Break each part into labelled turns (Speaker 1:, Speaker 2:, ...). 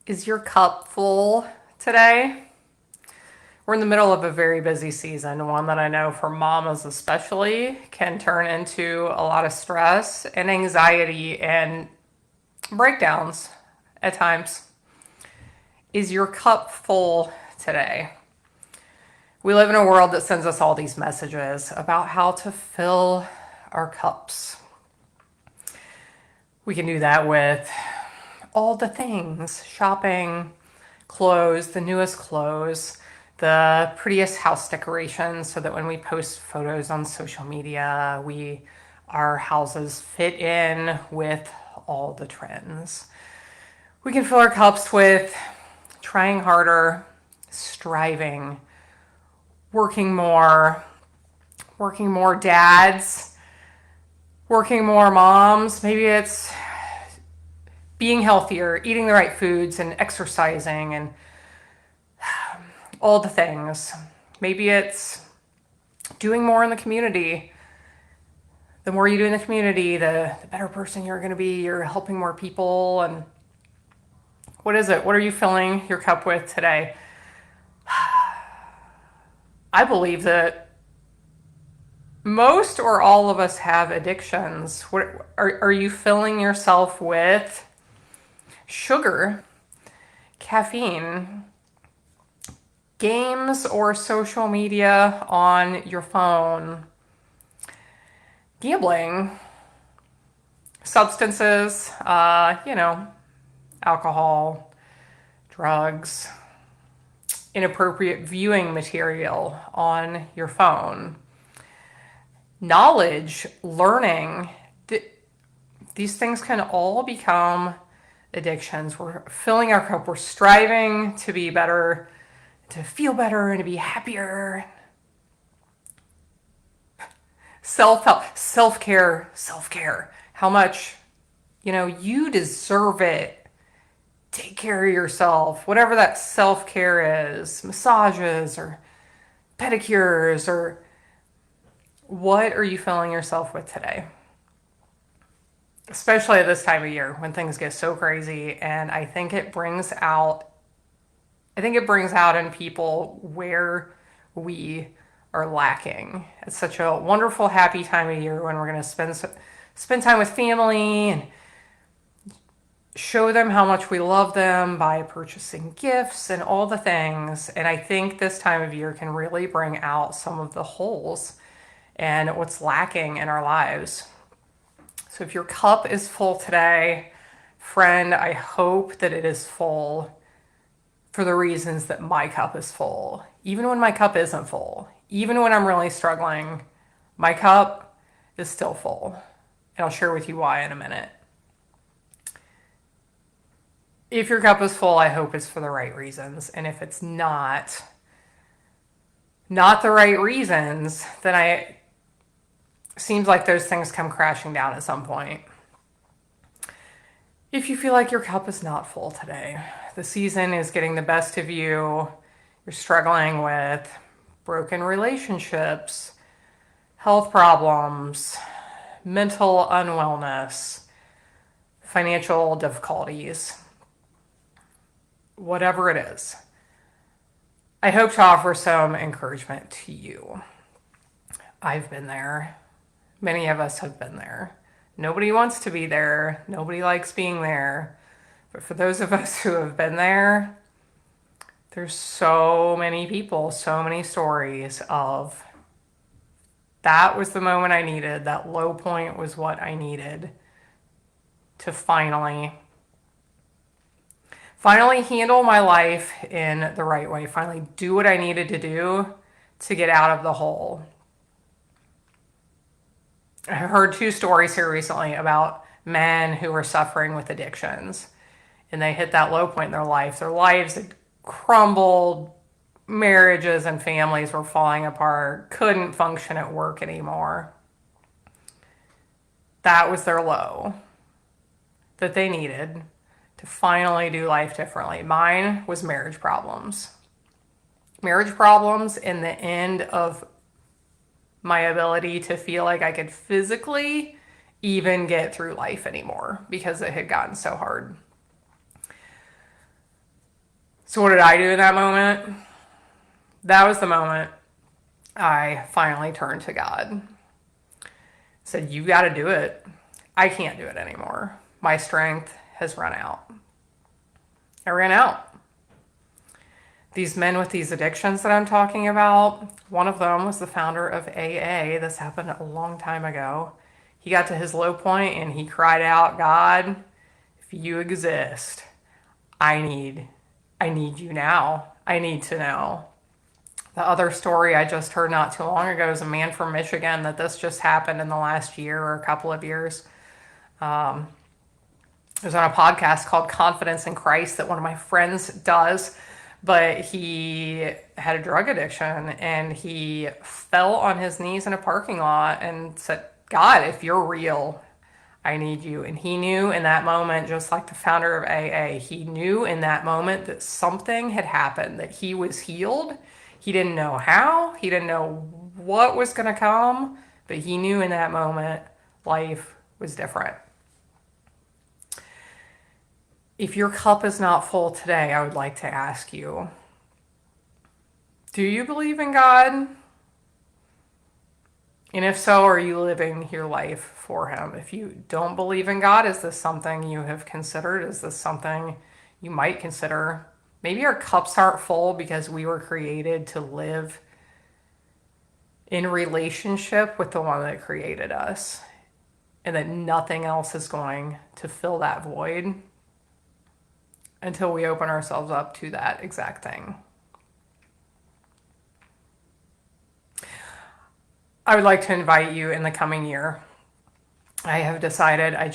Speaker 1: Is your cup full today? We're in the middle of a very busy season, one that I know for mamas especially can turn into a lot of stress and anxiety and breakdowns at times. Is your cup full today? We live in a world that sends us all these messages about how to fill our cups. We can do that with all the things: shopping, clothes, the newest clothes, the prettiest house decorations, so that when we post photos on social media, our houses fit in with all the trends. We can fill our cups with trying harder, striving, working more dads, working more moms. Maybe it's being healthier, eating the right foods, and exercising, and all the things. Maybe it's doing more in the community. The more you do in the community, the better person you're going to be. You're helping more people. And what is it? What are you filling your cup with today? I believe that most or all of us have addictions. What are you filling yourself with? Sugar, caffeine, games or social media on your phone, gambling, substances, alcohol, drugs, inappropriate viewing material on your phone, knowledge, learning. These things can all become addictions. We're filling our cup. We're striving to be better, to feel better, and to be happier. Self-help, self-care. How much, you deserve it. Take care of yourself. Whatever that self-care is, massages or pedicures, or what are you filling yourself with today? Especially at this time of year when things get so crazy, and I think it brings out in people where we are lacking. It's such a wonderful, happy time of year when we're going to spend time with family and show them how much we love them by purchasing gifts and all the things. And I think this time of year can really bring out some of the holes and what's lacking in our lives. So if your cup is full today, friend, I hope that it is full for the reasons that my cup is full. Even when my cup isn't full, even when I'm really struggling, my cup is still full. And I'll share with you why in a minute. If your cup is full, I hope it's for the right reasons. And if it's not the right reasons, then seems like those things come crashing down at some point. If you feel like your cup is not full today, the season is getting the best of you, you're struggling with broken relationships, health problems, mental unwellness, financial difficulties, whatever it is, I hope to offer some encouragement to you. I've been there. Many of us have been there. Nobody wants to be there. Nobody likes being there. But for those of us who have been there, there's so many people, so many stories of that was the moment I needed. That low point was what I needed to finally handle my life in the right way. Finally do what I needed to do to get out of the hole. I heard two stories here recently about men who were suffering with addictions, and they hit that low point in their life. Their lives had crumbled, marriages and families were falling apart, couldn't function at work anymore. That was their low that they needed to finally do life differently. Mine was marriage problems. Marriage problems in the end of my ability to feel like I could physically even get through life anymore because it had gotten so hard. So what did I do in that moment? That was the moment I finally turned to God. Said, you got to do it. I can't do it anymore. My strength has run out. I ran out. These men with these addictions that I'm talking about, one of them was the founder of AA. This happened a long time ago. He got to his low point and he cried out, God, if you exist, I need you now. I need to know. The other story I just heard not too long ago is a man from Michigan that this just happened in the last year or a couple of years. It was on a podcast called Confidence in Christ that one of my friends does, but he had a drug addiction and he fell on his knees in a parking lot and said, God, if you're real, I need you. And he knew in that moment, just like the founder of AA, he knew in that moment that something had happened, that he was healed. He didn't know how, he didn't know what was going to come, but he knew in that moment life was different. If your cup is not full today, I would like to ask you, do you believe in God? And if so, are you living your life for him? If you don't believe in God, is this something you have considered? Is this something you might consider? Maybe our cups aren't full because we were created to live in relationship with the one that created us, and that nothing else is going to fill that void until we open ourselves up to that exact thing. I would like to invite you in the coming year. I have decided I've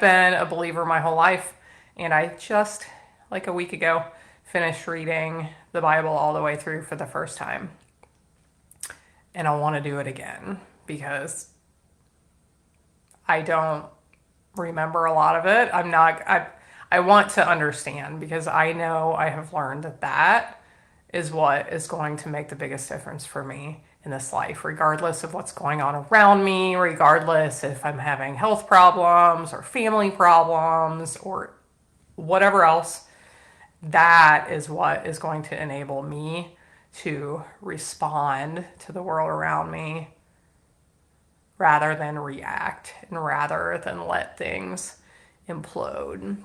Speaker 1: been a believer my whole life, and I just, like a week ago, finished reading the Bible all the way through for the first time. And I want to do it again because I don't remember a lot of it. I want to understand because I know I have learned that is what is going to make the biggest difference for me in this life, regardless of what's going on around me, regardless if I'm having health problems or family problems or whatever else. That is what is going to enable me to respond to the world around me rather than react and rather than let things implode.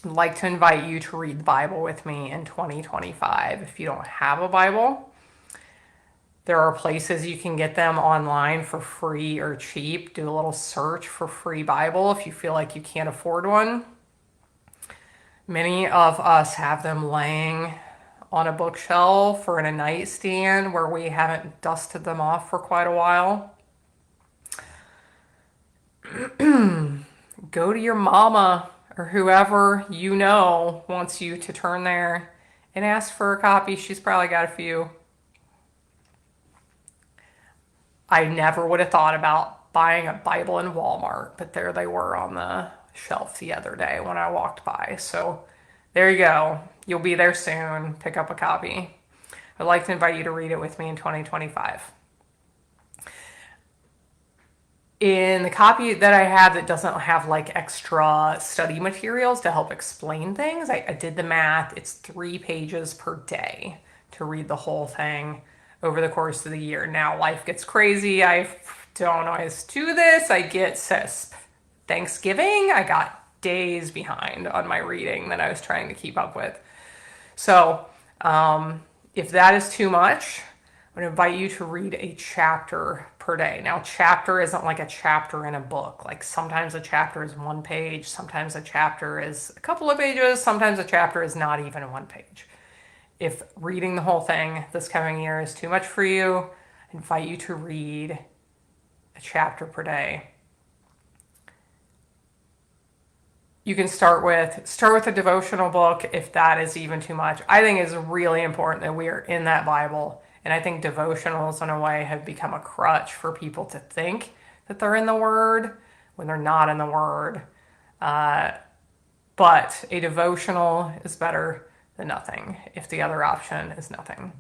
Speaker 1: I'd like to invite you to read the Bible with me in 2025. If you don't have a Bible, there are places you can get them online for free or cheap. Do a little search for free Bible if you feel like you can't afford one. Many of us have them laying on a bookshelf or in a nightstand where we haven't dusted them off for quite a while. Go to your mama or whoever you know wants you to turn there and ask for a copy. She's probably got a few. I never would have thought about buying a Bible in Walmart, but there they were on the shelf the other day when I walked by. So there you go. You'll be there soon. Pick up a copy. I'd like to invite you to read it with me in 2025. In the copy that I have that doesn't have like extra study materials to help explain things, I did the math. It's 3 pages per day to read the whole thing over the course of the year. Now life gets crazy. I don't always do this. I get Thanksgiving. I got days behind on my reading that I was trying to keep up with. So if that is too much, I'm going to invite you to read a chapter per day. Now, chapter isn't like a chapter in a book. Like sometimes a chapter is 1 page, sometimes a chapter is a couple of pages, sometimes a chapter is not even 1 page. If reading the whole thing this coming year is too much for you, I invite you to read a chapter per day. You can start with a devotional book if that is even too much. I think it's really important that we are in that Bible. And I think devotionals, in a way, have become a crutch for people to think that they're in the Word when they're not in the Word. But a devotional is better than nothing if the other option is nothing.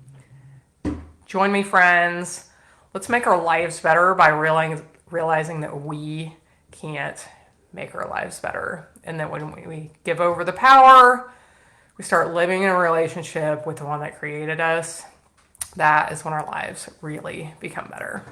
Speaker 1: Join me, friends. Let's make our lives better by realizing that we can't make our lives better. And that when we give over the power, we start living in a relationship with the one that created us, that is when our lives really become better.